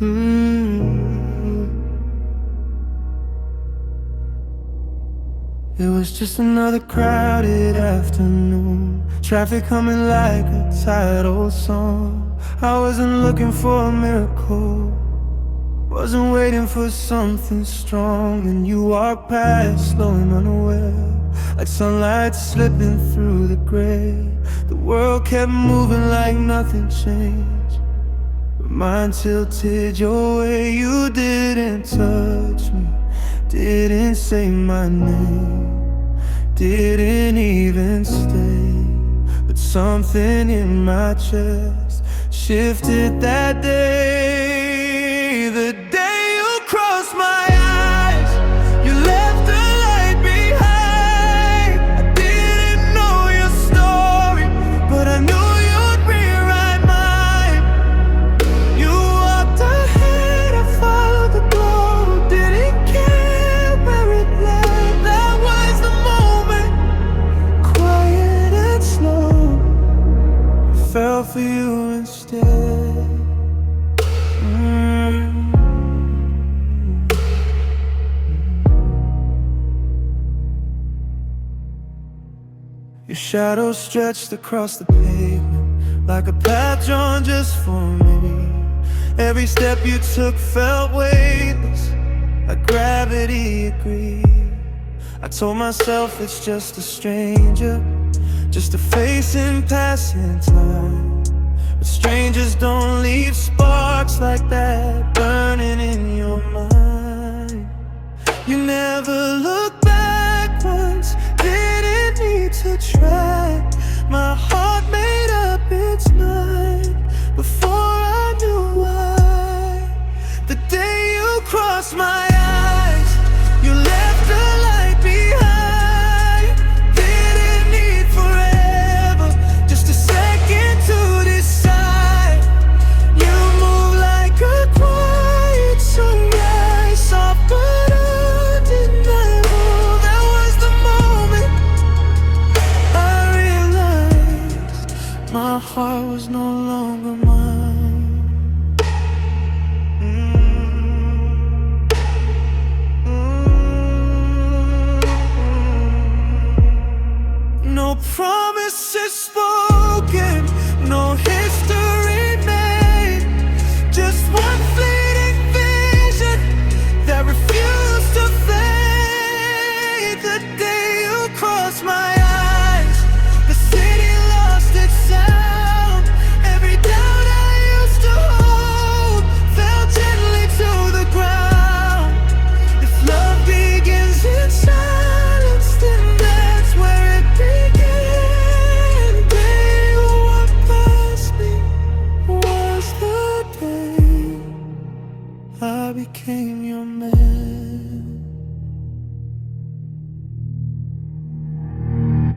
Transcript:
It was just another crowded afternoon, traffic humming like a tidal song. I wasn't looking for a miracle, wasn't waiting for something strong. And you walked past, slow and unaware, like sunlight slipping through the gray. The world kept moving like nothing changed, but mine tilted your way. You didn't touch me, didn't say my name, didn't even stay, but something in my chest shifted that day. The day you crossed my eyes, you left the light behind. I didn't know your story, but I knew you'd rewrite mine. You walked ahead, I followed the glow, didn't care where it led. That was the moment, quiet and slow, I fell for you instead. Your shadow stretched across the pavement like a path drawn just for me. Every step you took felt weightless, like gravity agreed. I told myself it's just a stranger, just a face in passing time. But strangers don't leave sparks like that burning in your mind. You never look back once, didn't need to try. My heart made up its mind before I knew why. The day you crossed my eyes, you left the light behind. Didn't need forever, just a second to decide. You move like a quiet sunrise, soft but undeniable. That was the moment I realized my heart was no longer mine. No promises spoken, no history made, just one fleeting vision that refused to fade. The day you crossed my eyes, the city lost its sound. Every doubt I used to hold fell gently to the ground. If love begins in silence, then that's where it began. The day you walked past me was the day I became your man.